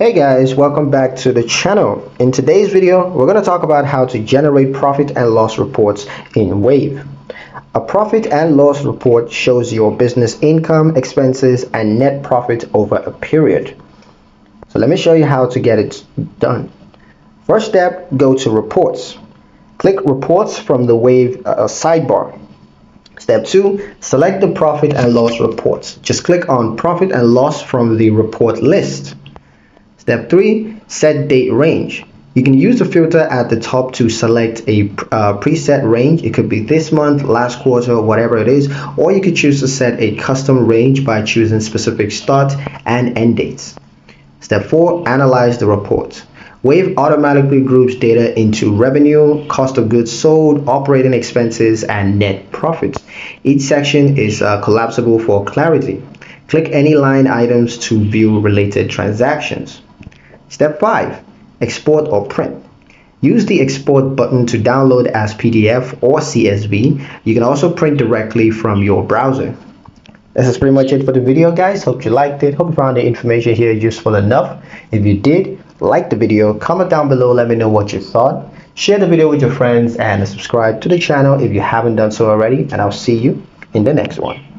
Hey guys, welcome back to the channel. In today's video, we're going to talk about how to generate profit and loss reports in Wave. A profit and loss report shows your business income, expenses, and net profit over a period. So let me show you how to get it done. First step, go to Reports. Click Reports from the Wave sidebar. Step 2, select the profit and loss reports. Just click on Profit and Loss from the report list. Step 3, set date range. You can use the filter at the top to select a preset range. It could be this month, last quarter, whatever it is, or you could choose to set a custom range by choosing specific start and end dates. Step 4, analyze the report. Wave automatically groups data into revenue, cost of goods sold, operating expenses, and net profits. Each section is collapsible for clarity. Click any line items to view related transactions. Step 5, export or print. Use the export button to download as PDF or CSV. You can also print directly from your browser. This is pretty much it for the video, guys. Hope you liked it. Hope you found the information here useful enough. If you did, like the video, comment down below, let me know what you thought. Share the video with your friends and subscribe to the channel if you haven't done so already, and I'll see you in the next one.